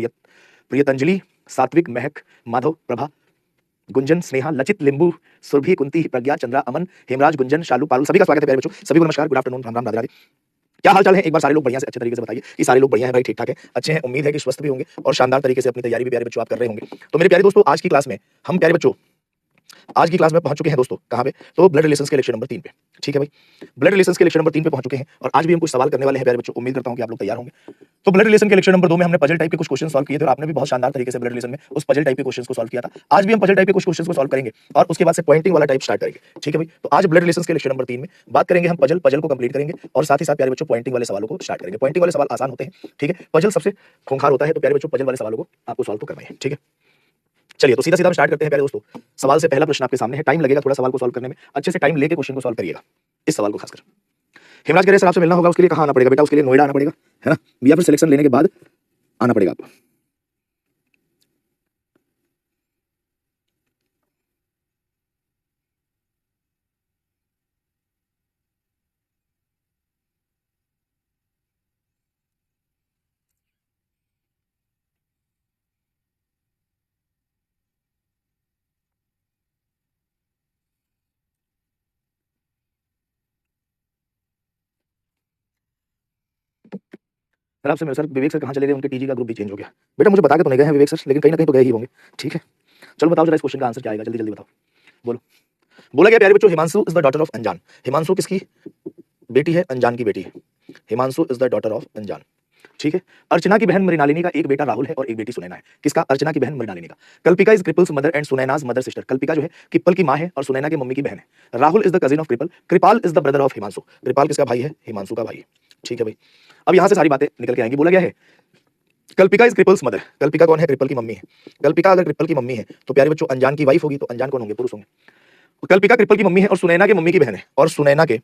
प्रियतंजलि, सात्विक, महक, माधव, प्रभा, गुंजन, स्नेहा, लचित, लिंबू, सुरभि, कुंती, प्रज्ञा, चंद्रा, अमन, हेमराज, गुंजन, शालू, पारुल, सभी का स्वागत है प्यारे बच्चों। सभी को नमस्कार, गुड आफ्टरनून, राम राम, राधे राधे। क्या हाल चाल है? एक बार सारे लोग बढ़िया से अच्छे तरीके से बताइए कि सारे लोग बढ़िया हैं भाई, ठीक ठाक है, अच्छे हैं। उम्मीद है कि स्वस्थ भी होंगे और शानदार तरीके से अपनी तैयारी भी प्यारे बच्चों आप कर रहे होंगे। तो मेरे प्यारे दोस्तों, आज की क्लास में हम प्यारे बच्चों आज की क्लास में पहुंच चुके हैं दोस्तों, कहां पे? तो ब्लड रिलेशंस के लेक्चर नंबर 3 पे। ठीक है भाई, ब्लड रिलेशंस के लेक्चर नंबर 3 पे पहुंच चुके हैं और आज भी हम कुछ सवाल करने वाले हैं प्यारे बच्चों। उम्मीद करता हूं कि आप लोग तैयार होंगे। तो ब्लड रिलेशन के लेक्चर नंबर 2 में हमने पजल टाइप के कुछ क्वेश्चन सॉल्व किए थे और आपने भी बहुत शानदार तरीके से ब्लड रिलेशन में उस पजल टाइप के क्वेश्चंस को सॉल्व किया था। आज भी हम पजल टाइप के कुछ क्वेश्चंस को सॉल्व करेंगे और उसके बाद से पॉइंटिंग वाला टाइप स्टार्ट करेंगे। ठीक है भाई, तो आज ब्लड रिलेशंस के लेक्चर नंबर 3 में बात करेंगे हम पजल को कंप्लीट करेंगे और साथ ही साथ प्यारे बच्चों पॉइंटिंग वाले सवालों को स्टार्ट करेंगे। पॉइंटिंग वाले सवाल आसान होते हैं, ठीक है, पजल सबसे खूंखार होता है, तो प्यारे बच्चों पजल वाले सवालों को आपको सॉल्व तो करना है। ठीक है, चलिए तो सीधा सीधा हम स्टार्ट करते हैं प्यारे दोस्तों। सवाल से पहला प्रश्न आपके सामने है, टाइम लगेगा थोड़ा सवाल को सॉल्व करने में, अच्छे से टाइम लेके क्वेश्चन को सॉल्व करिएगा, इस सवाल को खासकर। हेमराज कह रहे सर आपसे मिलना होगा, उसके लिए कहाँ आना पड़ेगा बेटा? उसके लिए नोएडा आना पड़ेगा, है ना, या फिर सिलेक्शन लेने के बाद आना पड़ेगा आपको। सर आपसे सर विवेक सर कहाँ चले गए? उनके टीजी का ग्रुप भी चेंज हो गया। बेटा मुझे बता के तो नहीं गए हैं विवेक सर, लेकिन कहीं ना कहीं तो गए ही होंगे। ठीक है, चलो बताओ जरा इस क्वेश्चन का आंसर क्या आएगा, जल्दी जल्दी बताओ, बोलो। बोला गया प्यारे बच्चों, Himanshu is the daughter of अनजान। हिमांशु किसकी बेटी है? अनजान की बेटी है। Himanshu is the daughter of अनजान। ठीक है, अर्चना की बहन मृणालिनी का एक बेटा राहुल है और एक बेटी सुनैना है। किसका? अर्चना की बहन मृणालिनी का। Kalpika is Kripal's mother and Sunaina's mother sister. Kalpika जो है कृपल की मां है और सुनैना की मम्मी की बहन है। Rahul is the cousin of Kripal. Kripal is the brother of Himanshu. Kripal किसका भाई है? हिमांशु का भाई है। ठीक है भाई, अब यहां से सारी बातें निकल के आएंगी। बोला गया है कल्पिका इज कृपल्स मदर। कल्पिका कौन है? कृपल की मम्मी है। कल्पिका अगर कृपल की मम्मी है तो प्यारे बच्चों अनजान की वाइफ होगी, तो अनजान कौन होंगे? पुरुष होंगे। कल्पिका कृपल की मम्मी है और सुनैना के मम्मी की बहन है, और सुनैना के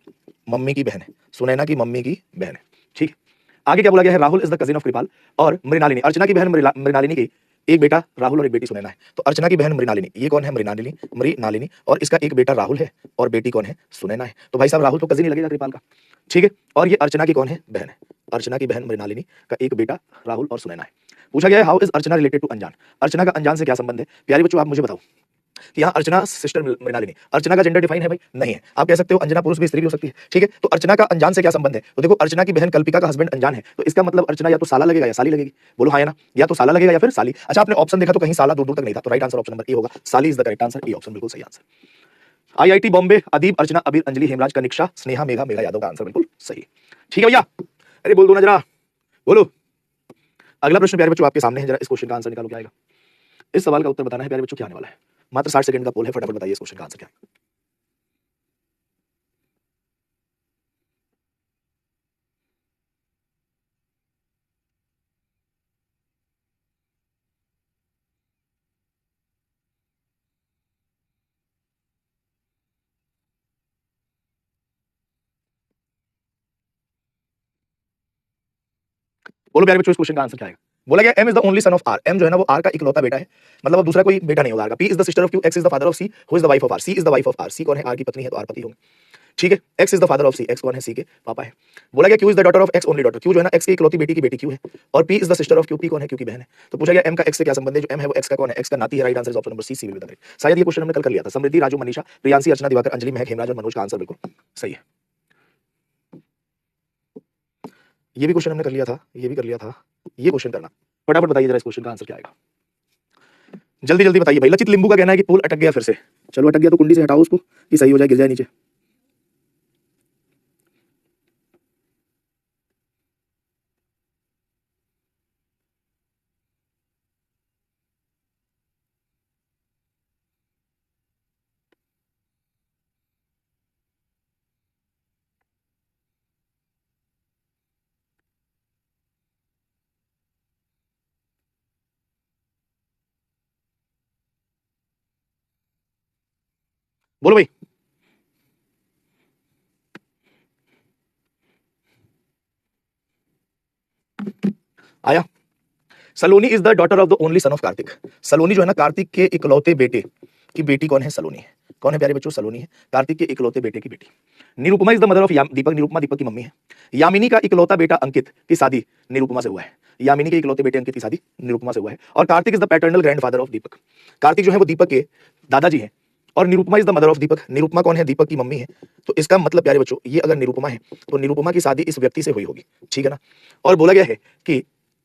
मम्मी की बहन है, सुनैना की मम्मी की बहन है। ठीक, आगे क्या बोला गया है? Rahul is the cousin of Kripal और मृणालिनी, अर्चना की बहन मृणालिनी की एक बेटा राहुल और एक बेटी सुनैना है। तो अर्चना की बहन मृणालिनी, ये कौन है? मृणालिनी और इसका एक बेटा राहुल है और बेटी कौन है? सुनैना है। तो भाई साहब राहुल तो कजिन ही लगेगा कृपाल का। ठीक है, और ये अर्चना की कौन है? बहन है। अर्चना की बहन मृणालिनी का एक बेटा राहुल और सुनैना है। पूछा गया है how is Archana related to Anjan. Archana का अनजान से क्या संबंध है? प्यारे बच्चों आप मुझे बताओ कि यहाँ अर्चना सिस्टर मृणालिनी, अर्चना का जेंडर डिफाइन है भाई? नहीं है। आप कह सकते हो अंजना पुरुष भी स्त्री भी हो सकती है। ठीक है, तो अर्चना का अनजान से क्या संबंध है? तो देखो अर्चना की बहन कल्पिका का हस्बैंड अनजान है, तो इसका मतलब अर्चना या तो साला लगेगा या साली लगेगी। बोलो हाँ या ना, या तो साला लगेगा या फिर साली। अच्छा आपने ऑप्शन देखा तो कहीं साला दूर दूर तक नहीं था, तो राइट आंसर ऑप्शन नंबर ए होगा। साली is the correct answer, A option बिल्कुल सही आंसर। आईआईटी बॉम्बे, अदीब, अर्चना, अबीर, अंजलि, हेमराज, कनिक्षा, स्नेहा, मेघा, मेघा यादव का आंसर बिल्कुल सही। ठीक है भैया, अरे बोल दो ना जरा, बोलो। अगला प्रश्न प्यारे बच्चों आपके सामने है, जरा इस क्वेश्चन का आंसर निकालो क्या आएगा। इस सवाल का उत्तर बताना है प्यारे बच्चों, क्या आने वाला है। मात्र 60 सेकंड का पोल है, फटाफट बताइए इस क्वेश्चन का आंसर क्या है। बोलो प्यारे बच्चों इस क्वेश्चन का आंसर क्या आएगा। बोला गया M is the only son of R. M जो है ना वो आर का इकलौता बेटा है, मतलब अब दूसरा कोई बेटा नहीं होगा आर का। P is the sister of Q, X is the father of C, who is the wife of R. C is the wife of R. C कौन है? आर की पत्नी है, तो आर पति होंगे। ठीक है, X is the father of C, X कौन है? सी के पापा है। बोला गया Q is the daughter of X only daughter. Q जो है ना एक्स की इकलौती बेटी की बेटी क्यू है, और P is the sister of Q, P कौन है? क्यू की बहन है। तो पूछा गया एम का एक्स से क्या संबंध है? जो एम है वो एक्स का कौन है? एक्स का नाती है। Right answer is option number C, C will be the correct. शायद ये क्वेश्चन हमने कल कर लिया था। समृद्धि, राजू, मनीषा, प्रियांशी, अर्चना, दिवाकर, अंजलि, महक, हेमराज और मनोज का आंसर बिल्कुल सही है। ये भी क्वेश्चन हमने कर लिया था, ये भी कर लिया था, ये क्वेश्चन करना। फटाफट बताइए जरा इस क्वेश्चन का आंसर क्या आएगा, जल्दी जल्दी बताइए भाई। लचित लिंबू का कहना है कि पुल अटक गया फिर से। चलो अटक गया तो कुंडी से हटाओ उसको कि सही हो जाए, गिर जाए नीचे। बोलो भाई। आया। Saloni is the daughter of the only son of Kartik. Saloni जो है ना कार्तिक के इकलौते बेटे की बेटी कौन है? सलोनी है। कौन है प्यारे बच्चों? सलोनी है, कार्तिक के इकलौते बेटे की बेटी। Nirupama is the mother of Deepak, Nirupama Deepak की मम्मी है। यामिनी का इकलौता बेटा अंकित की शादी निरुपमा से हुआ है। यामिनी के इकलौते बेटे अंकित की शादी निरुपमा से हुआ है। और Kartik is the paternal grandfather of Deepak. Kartik जो है वो दीपक के दादाजी हैं। और Nirupama is the mother of Deepak, Nirupama कौन है? दीपक की मम्मी है। तो इसका मतलब प्यारे बच्चों, ये अगर निरुपमा है तो निरुपमा की शादी इस व्यक्ति से हुई होगी, ठीक है ना। और बोला गया है कि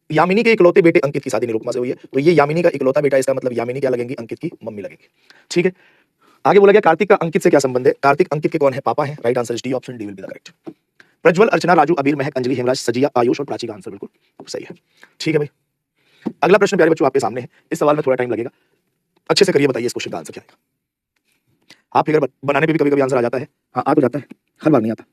यामिनी के इकलौते बेटे अंकित की शादी निरुपमा से हुई है, तो ये यामिनी का इकलौता बेटा, इसका मतलब यामिनी क्या लगेंगी? अंकित की मम्मी लगेगी, ठीक है। आगे बोला गया कार्तिक का अंकित से क्या संबंध है? कार्तिक अंकित के कौन है? पापा है। Right answer is D, option D will be the correct. Prajwal, Archana, Raju, Abir, Mahak, Anjali, Hemraj, सजिया, आयुष और प्राची का आंसर बिल्कुल सही है, ठीक है भाई। अगला प्रश्न प्यारे बच्चों आपके सामने है। इस सवाल में थोड़ा टाइम लगेगा, अच्छे से करिए, बताइए इस क्वेश्चन का आंसर क्या है। हाफ फिगर बनाने पे भी कभी कभी आंसर आ जाता है, हाँ आ तो जाता है, हर बार नहीं आता।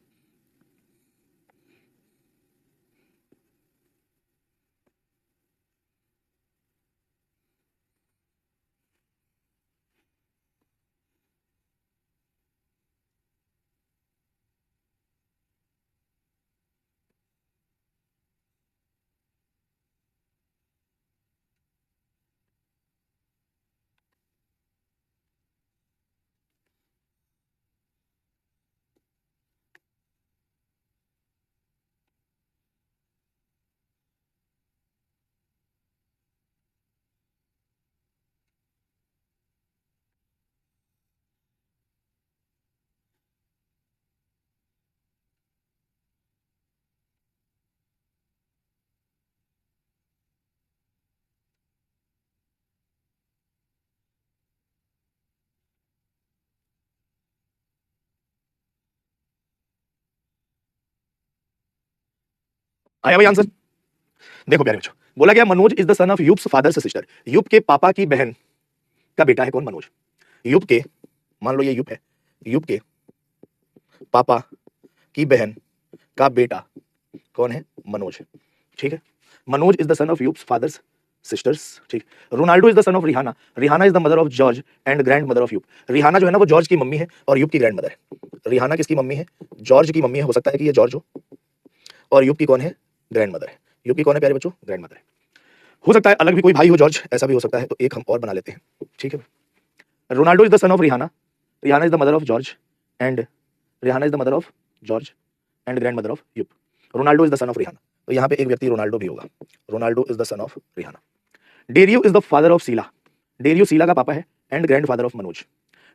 आया भाई आंसर? देखो प्यारे बच्चों, बोला गया Manoj is the son of Yup's father से सिस्टर। यूप के पापा की बहन का बेटा है कौन? मनोज। यूप के, मान लो ये यूप है, यूप के पापा की बहन का बेटा कौन है? मनोज, ठीक है। Manoj is the son of Yup's father's sister's, ठीक। Ronaldo is the son of Rihanna, Rihanna is the mother of George and grand mother of Yup. Rihanna जो है ना वो जॉर्ज की मम्मी है और यूप की ग्रैंड मदर है। रिहाना किसकी मम्मी है? जॉर्ज की मम्मी है, हो सकता है कि ये जॉर्ज हो। और यूप की कौन है? ग्रैंड मदर है। यूप की कौन है प्यारे बच्चों? ग्रैंड मदर है। हो सकता है अलग भी कोई भाई हो जॉर्ज, ऐसा भी हो सकता है, तो एक हम और बना लेते हैं, ठीक है। Ronaldo is the son of Rihanna, Rihanna is the mother of George and Rihanna is the mother of George and grand mother of Yup. Ronaldo is the son of Rihanna, तो यहाँ पे एक व्यक्ति रोनाल्डो भी होगा। Ronaldo is the son of Rihanna. Dario is the father of Sheela, Dario Sheela का पापा है and grand father of Manoj.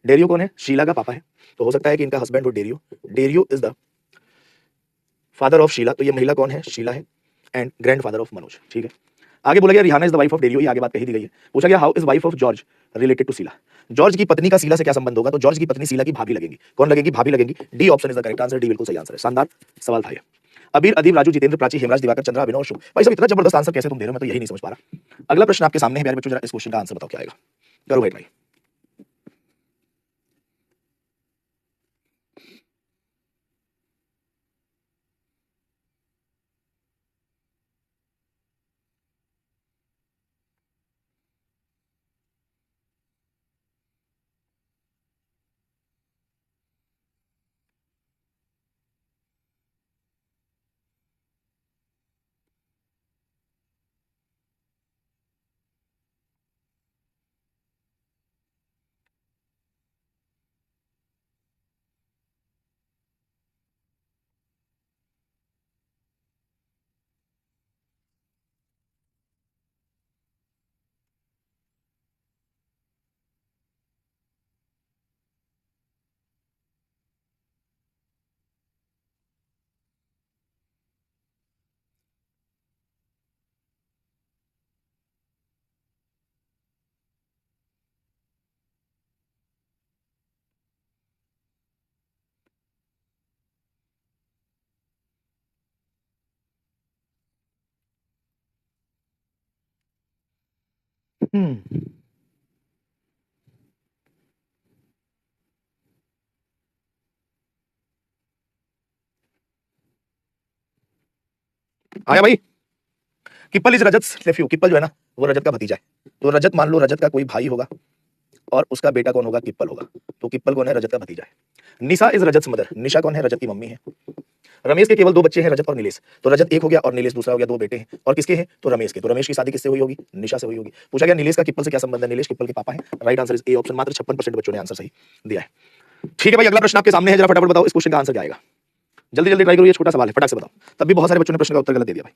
Dario कौन है? शीला का पापा है, तो हो सकता है कि इनका हस्बैंड हो Dario. Dario is the father of Sheela, तो ये महिला कौन है? शीला है and grand father of Manoj, ठीक है। आगे बोला गया Rihanna is the wife of Dario, ये आगे बात कही दी गई है। पूछा गया how is wife of George related to Sheela, George की पत्नी का शीला से क्या संबंध होगा? तो जॉर्ज की पत्नी शीला की भाभी लगेगी। कौन लगेगी? भाभी लगेगी। D option is the correct answer, D बिल्कुल सही आंसर है। शानदार सवाल था ये। अबीर, अदीब, राजू, जितेंद्र, प्राची, हेमराज, दिवाकर, चंद्रा, अभिनव और शुभ, भाई सब इतना जबरदस्त आंसर कैसे तुम दे रहे हो, मैं तो यही नहीं समझ पा रहा। अगला प्रश्न आपके सामने है प्यारे बच्चों, जरा इस क्वेश्चन का आंसर बताओ क्या आएगा। करो भाई भाई। आया भाई। किप्पल इज रजत नेफ्यू, किप्पल जो है ना वो रजत का भतीजा है। तो रजत, मान लो रजत का कोई भाई होगा और उसका बेटा कौन होगा? किप्पल होगा। तो किप्पल कौन है? रजत का भतीजा है। निशा इज रजत मदर, निशा कौन है? रजत की मम्मी है। रमेश के केवल 2 बच्चे हैं, रजत और नीलेश। तो रजत एक हो गया और नीलेश दूसरा हो गया, 2 बेटे हैं। और किसके हैं? तो रमेश के। तो रमेश की शादी किससे हुई होगी? निशा से हुई होगी। पूछा गया नीलेश का किप्पल से क्या संबंध है? नीलेश किप्पल के पापा हैं। Right answer is A option. मात्र 56% बच्चों ने आंसर सही दिया है। ठीक है भाई, अगला प्रश्न आपके सामने है, जरा फटाफट बताओ इस क्वेश्चन का आंसर क्या आएगा। जल्दी जल्दी ट्राई करो, ये छोटा सवाल है, फटाक से बताओ। तब भी बहुत सारे बच्चों ने प्रश्न का उत्तर गलत दे दिया भाई।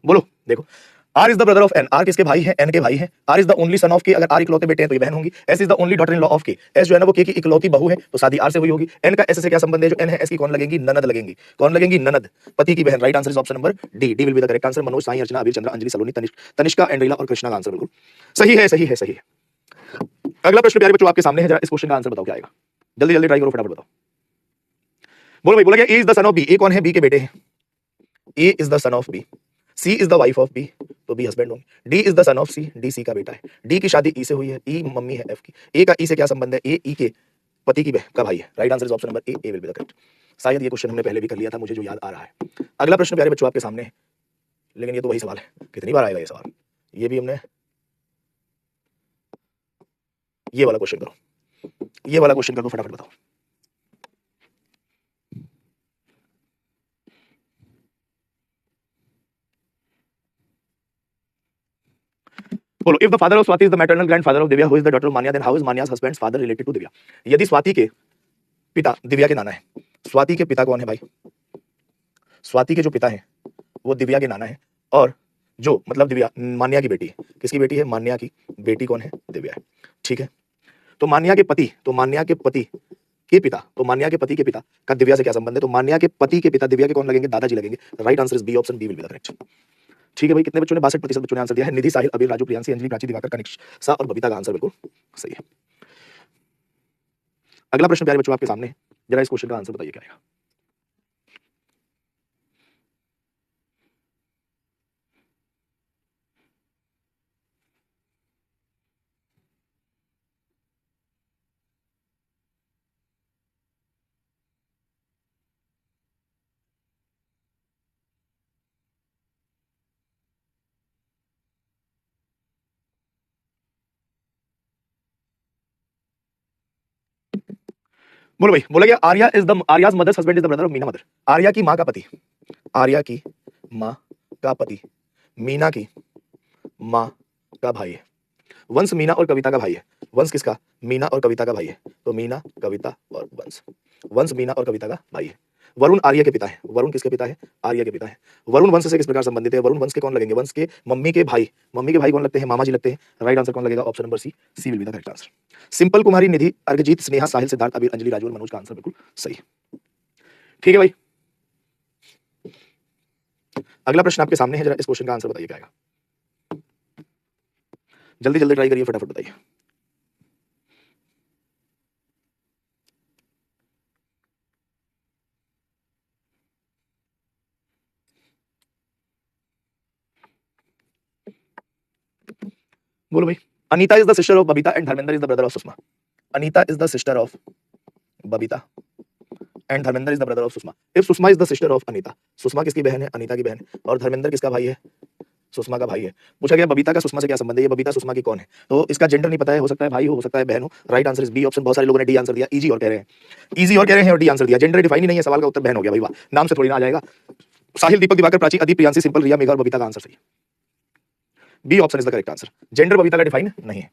बोलो, देखो, R is the brother of N. R किसके भाई है? एन के भाई है। R is the only son of K. अगर आर इकलौते बेटे हैं तो ये बहन होंगी। S is the only daughter in law of के। एस जो है ना वो के की इकलौती बहू है, तो शादी आर से हुई होगी। एन का एस से क्या संबंध है? जो एन है एस की कौन लगेगी? ननद लगेंगी। कौन लगेंगी? ननद, पति की बहन। Right answer is option number D. D will be the correct answer. Manoj, Sai, Archana, Abhir, Chandra, Anjali, Saloni, Tanishka, Endrila और कृष्णा का आंसर बिल्कुल सही है, सही है, सही है। अगला प्रश्न प्यारे बच्चों आपके सामने है, जरा इस क्वेश्चन का आंसर बताओ क्या आएगा। जल्दी जल्दी ट्राई करो, फटाफट बताओ। बोलो भाई, बोला गया A is the son of B. A कौन है? बी के बेटे हैं। A is the son of B. C is the wife of B, तो बी हस्बैंड होंगे। D is the son of C. D C का बेटा है। डी की शादी ई से हुई है। ई मम्मी है एफ की। ए का ई से क्या संबंध है? ए ई के पति की का भाई है। Right answer is option number A. A will be the correct. शायद ये क्वेश्चन हमने पहले भी कर लिया था, मुझे जो याद आ रहा है। अगला प्रश्न प्यारे बच्चों आपके सामने है, लेकिन ये तो वही सवाल है, कितनी बार आएगा ये सवाल। ये भी हमने, ये वाला क्वेश्चन करो, ये वाला क्वेश्चन कर दो, फटाफट बताओ। बोलो, if the father of Swati is the maternal grandfather of Divya, who is the daughter of Manya, then how is Manya's husband's father related to Divya. यदि स्वाति के पिता दिव्या के नाना है, स्वाति के पिता कौन है भाई? स्वाति के जो पिता है वो दिव्या के नाना है, और जो मतलब दिव्या मान्या की बेटी है। किसकी बेटी है? मान्या की बेटी कौन है? दिव्या है। ठीक है, तो मान्या के पति, तो मान्या के पति के पिता, तो मान्या के पति के पिता का दिव्या से क्या संबंध है? तो मान्या के पति के पिता दिव्या के कौन लगेंगे? दादाजी लगेंगे। Right answer is B option. B will be the correct. ठीक है भाई, कितने बच्चों ने? 62% बच्चों ने आंसर दिया है। निधि, साहिल, अबीर, राजू, प्रियांशी, अंजलि, प्राची, दिवाकर, कनिष्का और बबीता का आंसर बिल्कुल सही है। अगला प्रश्न प्यारे बच्चों आपके सामने है, जरा इस क्वेश्चन का आंसर बताइए क्या आएगा। बोलो भाई, बोला गया Arya is the Arya's mother's husband is the brother of Meena mother. Arya की माँ का पति, आर्या की माँ का पति मीना की माँ का भाई है। वंश मीना और कविता का भाई है। वंश किसका? मीना और कविता का भाई है। तो मीना, कविता और वंश। वंश मीना और कविता का भाई है। वरुण आर्य के पिता है। वरुण किसके पिता है? आर्य के पिता है। वरुण वंश से किस प्रकार संबंधित है? वरुण वंश के कौन लगेंगे? वंश के मम्मी के भाई। मम्मी के भाई कौन लगते हैं? मामा जी लगते हैं। राइट आंसर कौन लगेगा? Option number C. C will be the correct answer. Simple, Kumari, Nidhi, Arghajit, Sneha, Sahil, Siddharth, Abir, Anjali, Raju और मनोज का आंसर बिल्कुल सही। ठीक है भाई, अगला प्रश्न आपके सामने है, जरा इस क्वेश्चन का आंसर बताइए क्या आएगा। जल्दी जल्दी ट्राई करिए, फटाफट बताइए। बोलो भाई। Anita is the sister of Babita and Dharmendra is the brother of Sushma. Anita is the sister of Babita and Dharmendra is the brother of Sushma. If Sushma is the sister of Anita, Sushma किसकी बहन है? अनीता की बहन है। और धर्मेंद्र किसका भाई है? सुषमा का भाई है। पूछा गया बबीता का सुषमा से क्या संबंध है? ये बबीता सुषमा की कौन है? तो इसका जेंडर नहीं पता है, हो सकता है भाई हो सकता है बहन हो। Right answer is B option. बहुत सारे लोगों ने डी आंसर दिया, इजी और कह रहे हैं, इजी और कह रहे हैं और डी आंसर दिया। जेंडर डिफाइन ही नहीं है, सवाल का उत्तर बहन हो गया भाई, वाह, नाम से थोड़ी ना आ जाएगा। साहिल, दीपक, दिवाकर, प्राची, अदीप, प्रियांशी, सिंपल, रिया, मेघा और बबीता का आंसर सही। B option is the correct answer. Gender Babita का डिफाइन नहीं है।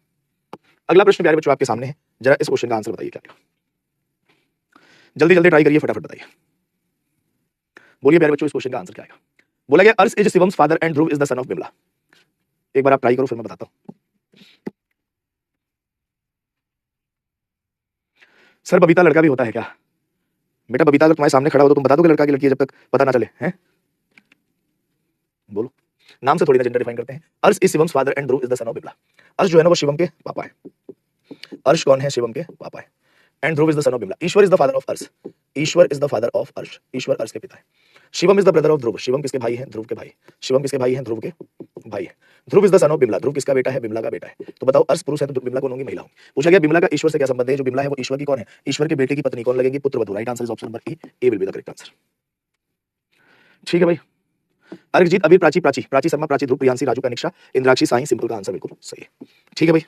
अगला प्रश्न प्यारे बच्चों आपके सामने है, जरा इस क्वेश्चन का आंसर बताइए क्या। जल्दी जल्दी ट्राई करिए, फटाफट बताइए। बोलिए प्यारे बच्चों, इस क्वेश्चन का आंसर क्या आएगा। बोला गया Arsh is Shivam's father and Dhruv is the son of Bimla. एक बार आप ट्राई करो, फिर मैं बताता हूँ। सर बबीता लड़का भी होता है क्या? बेटा बबीता अगर तुम्हारे सामने खड़ा हो तो तुम बता दोगे लड़का की लड़की है जब तक पता ना चले हैं? बोलो, नाम से थोड़ी ना जेंडर डिफाइन करते हैं। Arsh is Shivam's father and Dhruv is the son of Bimla. Arsh जो है ना वो शिवम के पापा है। अर्श कौन है? शिवम के पापा है। And Dhruv is the son of Bimla. Ishwar is the father of Arsh. Ishwar is the father of Arsh. Ishwar Arsh के पिता है। Shivam is the brother of Dhruv. Shivam किसके भाई हैं? ध्रुव के भाई। शिवम किसके भाई हैं? ध्रुव के भाई है। Dhruv is the son of Bimla. Dhruv किसका बेटा है? बिमला का बेटा है। तो बताओ अर्श पुरुष है तो बिमला कौन होंगी? महिला होंगी। पूछा गया बिमला का ईश्वर से क्या संबंध है? जो बिमला है वो ईश्वर की कौन है? ईश्वर के बेटे की पत्नी कौन लगेगी? पुत्र वधू। Right answer is option number A will be the correct answer. ठीक है भाई। अर्घजीत, अभी प्राची, प्राची, प्राची शर्मा, प्राची ध्रुव, प्रियांशी, राजू, कनिक्षा, इंद्राक्षी, साई, सिंपल का आंसर बिल्कुल सही है। ठीक है भाई।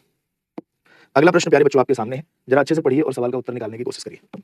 अगला प्रश्न प्यारे बच्चों आपके सामने है, जरा अच्छे से पढ़िए और सवाल का उत्तर निकालने की कोशिश करिए।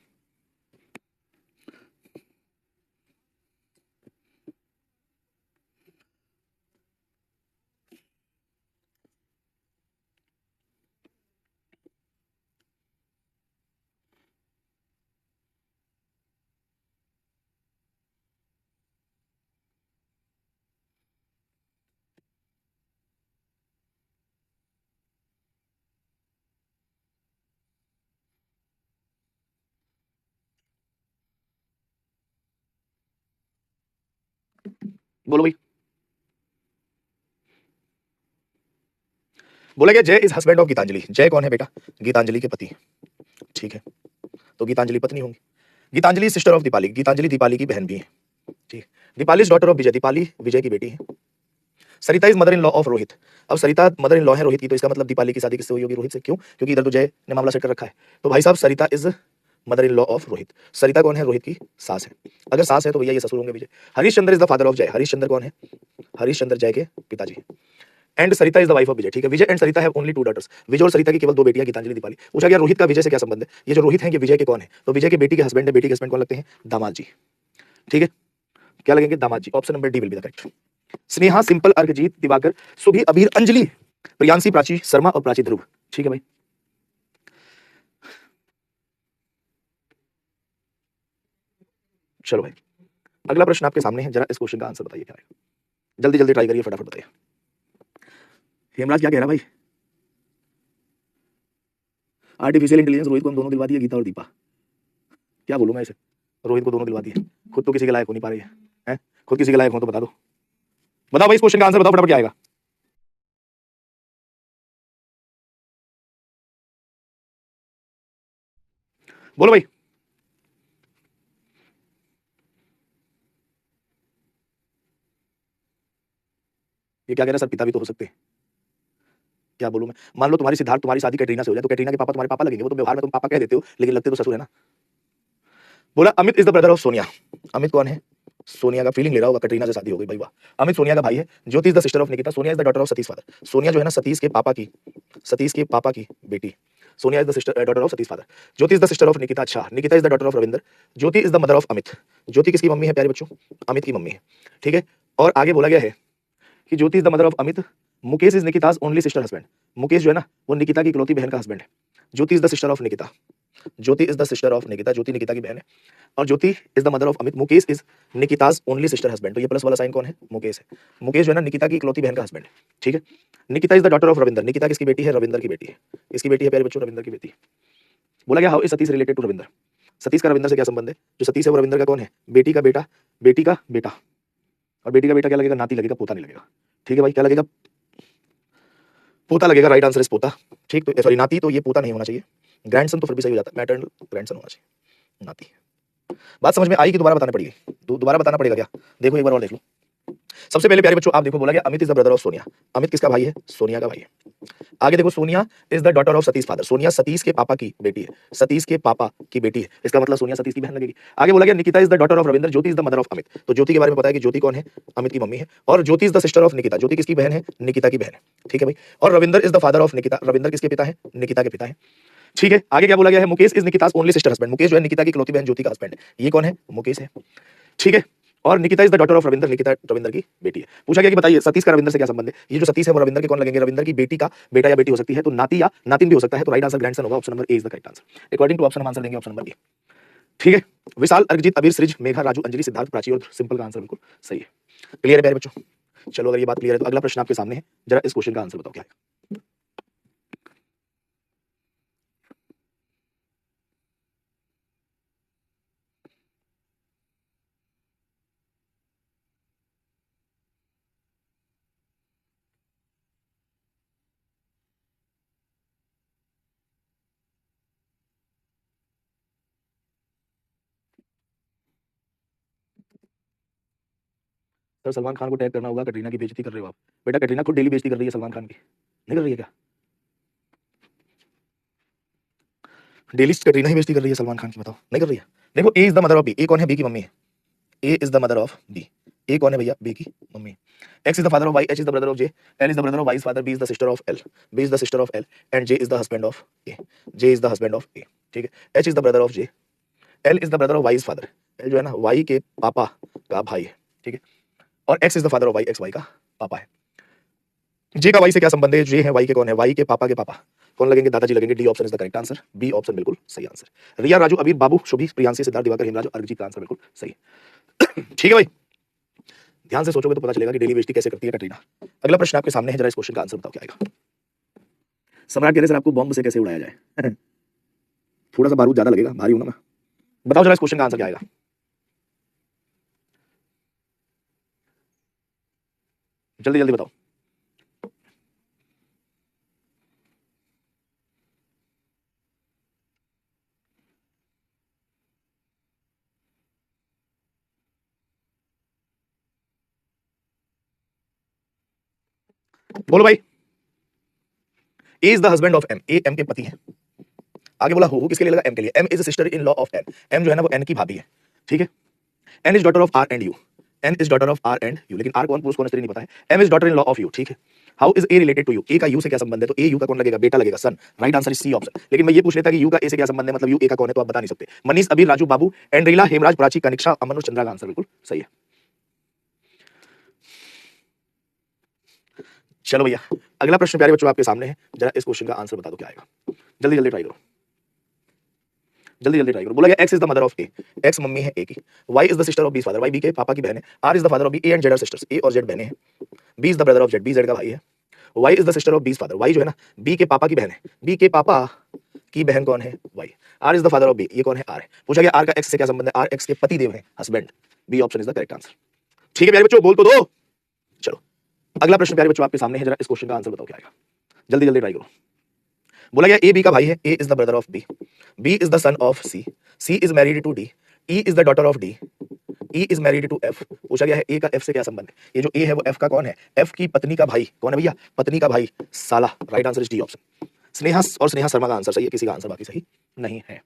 बोलो भाई। बोला गया जय इज हस्बैंड ऑफ गीतांजलि। जय कौन है बेटा? गीतांजलि के पति। ठीक है, तो गीतांजलि पत्नी होंगी। Geetanjali sister of Deepali. गीतांजलि दीपाली की बहन भी है। ठीक। Deepali is daughter of Vijay. Deepali Vijay की बेटी है। Sarita is mother in law of Rohit. अब सरिता मदर इन लॉ है रोहित की, तो इसका मतलब दीपाली की शादी किससे हुई होगी? रोहित से। क्यों? क्योंकि इधर तो जय ने मामला सेट कर रखा है। तो भाई साहब Sarita is mother in law of Rohit. Sarita कौन है? रोहित की सास है। अगर सास है तो भैया ये ससुर होंगे Vijay. Harishchandra is the father of Jay. Harishchandra कौन है? हरीशचंद्र जय के पिताजी। And Sarita is the wife of Vijay. ठीक है, Vijay and Sarita have only 2 daughters. Vijay और सरिता की केवल 2 बेटियां, गीतांजलि, दीपाली। पूछा गया रोहित का विजय से क्या संबंध है? ये जो रोहित है ये विजय के कौन है? तो विजय के बेटी के हस्बैंड है। बेटी के हस्बैंड कौन लगते हैं? दामाद जी। ठीक है, क्या लगेंगे? दामाद जी। Option number D will be the correct. Sneha, Simple, Arghajit, Diwakar, Subhi, Abir, Anjali, Priyanshi, Prachi Sharma और प्राची ध्रुव। ठीक है भाई। चलो भाई, अगला प्रश्न आपके सामने है, जरा इस क्वेश्चन का आंसर बताइए क्या है। जल्दी जल्दी ट्राई करिए, फटाफट बताइए। हेमराज क्या कह रहा भाई? आर्टिफिशियल इंटेलिजेंस रोहित को हम दोनों दिलवा दिए, गीता और दीपा। क्या बोलूं मैं इसे? रोहित को दोनों दिलवा दिए, खुद तो किसी के लायक हो नहीं पा रही है, हैं? खुद किसी के लायक हो तो बता दो। बताओ भाई, इस क्वेश्चन का आंसर बताओ फटाफट, क्या आएगा? बोलो भाई। ये क्या कह रहा है? सर पिता भी तो हो सकते हैं। क्या बोलूं मैं? मान लो तुम्हारी सिद्धार्थ, तुम्हारी शादी कैटरीना से हो जाए तो कैटरीना के पापा तुम्हारे पापा लगेंगे। वो तो व्यवहार में तुम पापा कह देते हो लेकिन लगते तो ससुर है ना। बोला Amit is the brother of Sonia. Amit कौन है? सोनिया का। फीलिंग ले रहा होगा, कटरीना से शादी हो गई भाई, वाह। अमित सोनिया का भाई है। Jyoti is the sister of Nikita. Sonia is the daughter of Satish father. Sonia जो है ना सतीश के पापा की बेटी। Sonia is the sister daughter of Satish father. Jyoti is the sister of Nikita. अच्छा, Nikita is the daughter of Ravinder. Jyoti is the mother of Amit. Jyoti किसकी मम्मी है प्यारे बच्चों? अमित की मम्मी है। ठीक है, और आगे बोला गया है कि Jyoti is the mother of Amit. Mukesh is Nikita's only sister husband. Mukesh जो है ना वो निकिता की इकलौती बहन का हस्बैंड है। Jyoti is the sister of Nikita. Jyoti is the sister of Nikita. Jyoti Nikita की बहन है और Jyoti is the mother of Amit. Mukesh is Nikita's only sister husband. तो ये प्लस वाला साइन कौन है? मुकेश है। मुकेश जो है ना निकिता की इकलौती बहन का हस्बैंड है। ठीक है, Nikita is the daughter of Ravinder. Nikita किसकी बेटी है? रविंदर की बेटी है। किसकी बेटी है प्यारे बच्चों? रविंदर की बेटी। बोला गया how is Satish related to Ravinder. Satish का रविंदर से क्या संबंध है? जो सतीश है वो रविंदर का कौन है? बेटी का बेटा, बेटी का बेटा। और बेटी का बेटा क्या लगेगा? नाती लगेगा, पोता नहीं लगेगा। ठीक है भाई, क्या लगेगा? पोता लगेगा। राइट आंसर इज पोता। ठीक, तो सॉरी नाती, तो ये पोता नहीं होना चाहिए। ग्रैंडसन तो फिर भी सही हो जाता है, मैटरनल ग्रैंडसन होना चाहिए, नाती। बात समझ में आई कि दोबारा बताना पड़ेगी? दोबारा बताना पड़ेगा क्या? देखो एक बार और देख लो। सबसे पहले प्यारे बच्चों आप देखो, बोला गया Amit is the brother of Sonia. Amit किसका भाई है? सोनिया का भाई है। आगे देखो, Sonia is the daughter of Satish father. Sonia Satish के पापा की बेटी है। सतीश के पापा की बेटी है, इसका मतलब सोनिया सतीश की बहन लगेगी। आगे बोला गया Nikita is the daughter of Ravinder. Jyoti is the mother of Amit. तो ज्योति के बारे में बताया कि ज्योति कौन है? अमित की मम्मी है। और Jyoti is the sister of Nikita. Jyoti किसकी बहन है? निकिता की बहन है। ठीक है भाई, और Ravinder is the father of Nikita. Ravinder किसके पिता है? निकिता के पिता है। ठीक है, आगे क्या बोला गया है? Mukesh is Nikita's only sister husband. Mukesh जो है निकिता की इकलौती बहन ज्योति का हस्बैंड है। ये कौन है? मुकेश है। ठीक है, और Nikita is the daughter of Ravinder. Nikita Ravinder की बेटी है। पूछा गया कि बताइए सतीश का रविंदर से क्या संबंध है? ये जो सतीश है वो रविंदर के कौन लगेंगे? रविंदर की बेटी का बेटा या बेटी हो सकती है, तो नाती या नातिन भी हो सकता है। तो राइट आंसर ग्रैंडसन होगा। Option number A is the correct answer. According to option हम आंसर देंगे ऑप्शन नंबर ए। ठीक है, विशाल, अर्घजीत, अबीर, सृज, मेघा, राजू, अंजलि, सिद्धार्थ, प्राची और सिंपल का आंसर बिल्कुल सही है। क्लियर है प्यारे बच्चों? चलो अगर ये बात क्लियर है तो अगला प्रश्न आपके सामने है, जरा इस क्वेश्चन का आंसर बताओ क्या है। सर सलमान खान को टैग करना होगा, कटरीना की बेइज्जती कर रहे हो आप। बेटा कटरीना खुद डेली बेइज्जती कर रही है सलमान खान की, नहीं कर रही है क्या? डेली कटरीना ही बेइज्जती कर रही है सलमान खान की, बताओ नहीं कर रही है। देखो A is the mother of B, A कौन है? बी की मम्मी है। A is the mother of B, A कौन है भैया? बी की mummy. X is the father of Y, H is the brother of J, L is the brother of Y's father, B is the sister of L, B is the sister of L, and J is the husband of A, J is the husband of A. ठीक है, H is the brother of J, L is the brother of Y's father, L जो है ना Y के पापा का भाई है। ठीक है, और X is the father of Y, X Y का पापा है। जे का वाई से क्या संबंध है? जे है वाई के कौन है? वाई के पापा कौन लगेंगे? दादाजी लगेंगे। D option is the correct answer, B option बिल्कुल सही आंसर। रिया, राजू, अबीर, बाबू, शुभी, प्रियांशी, सिद्धार्थ, दिवाकर, हेमराज और अरिजीत का आंसर बिल्कुल सही है। ठीक है भाई, ध्यान से सोचोगे तो पता चलेगा कि डेली बेइज्जती कैसे करती है कटरीना। अगला प्रश्न आपके सामने है, जरा इस क्वेश्चन का आंसर बताओ क्या आएगा। सम्राट कह रहे सर आपको बॉम्ब से कैसे उड़ाया जाए। थोड़ा सा बारूद ज्यादा लगेगा, भारी हूं ना मैं। बताओ जरा इस क्वेश्चन का आंसर क्या आएगा। जल्दी जल्दी बताओ। बोलो भाई। A is the husband of M, A M के पति है। आगे बोला हो किसके लिए लगा? एम के लिए। M is sister in law of M, M जो है ना वो एन की भाभी है। ठीक है, N is daughter of R and U, N is daughter of R and U, लेकिन आर कौन, पुरुष कौन स्त्री नहीं पता है। M is daughter in law of U. ठीक है, how is A related to U, A का यू से क्या संबंध है? तो ए यू का कौन लगेगा? बेटा लगेगा, son. Right answer is C option. लेकिन मैं ये पूछ लेता कि यू का ए से क्या संबंध है, मतलब यू ए का कौन है, तो आप बता नहीं सकते। मनीष, अबीर, राजू, बाबू, एंड्रीला, हेमराज, प्राची, कनिक्षा, अमन और चंद्रा का आंसर बिल्कुल सही है। चलो भैया, अगला प्रश्न प्यारे बच्चों आपके सामने है, जरा इस क्वेश्चन का आंसर बता दो क्या आएगा। जल्दी जल्दी ट्राई करो, जल्दी जल्दी ट्राई करो। बोला गया X is the mother of A, X mummy है ए की। Y is the sister of B father, Y B के पापा की बहन है। R is the father of B, A and Z are sisters, A और जेड बहनें हैं। B is the brother of Z, B Z का भाई है। Y is the sister of B's father, Y जो है ना बी के पापा की बहन है। बी के पापा की बहन कौन है? Y. R is the father of B, ये कौन है? आर है। पूछा गया आर का एक्स से क्या संबंध है? आर एक्स के पति देव है, husband. B option is the correct answer. ठीक है प्यारे बच्चों, बोल तो दो। चलो अगला प्रश्न प्यारे बच्चों आपके सामने है, जरा इस क्वेश्चन का आंसर बताओ क्या आएगा। जल्दी जल्दी ट्राई करो। बोला गया ए बी का भाई है, A is the brother of B, B is the son of C, C is married to D, E is the daughter of D, E is married to F. पूछा गया है ए का एफ से क्या संबंध है? ये जो ए है वो एफ का कौन है? एफ की पत्नी का भाई कौन है भैया? पत्नी का भाई साला। Right answer is D option. Sneha और स्नेहा शर्मा का आंसर सही है, किसी का आंसर बाकी सही नहीं है।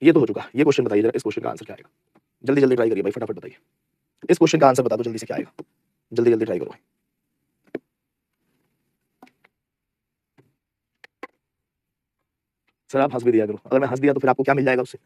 ये तो हो चुका। ये क्वेश्चन बताइए जरा, इस क्वेश्चन का आंसर क्या आएगा। जल्दी जल्दी ट्राई करिए भाई, फटाफट बताइए। इस क्वेश्चन का आंसर बता दो जल्दी से, क्या आएगा। जल्दी जल्दी ट्राई करो भाई। सर आप हंस भी दिया करो, अगर मैं हंस दिया तो फिर आपको क्या मिल जाएगा उससे?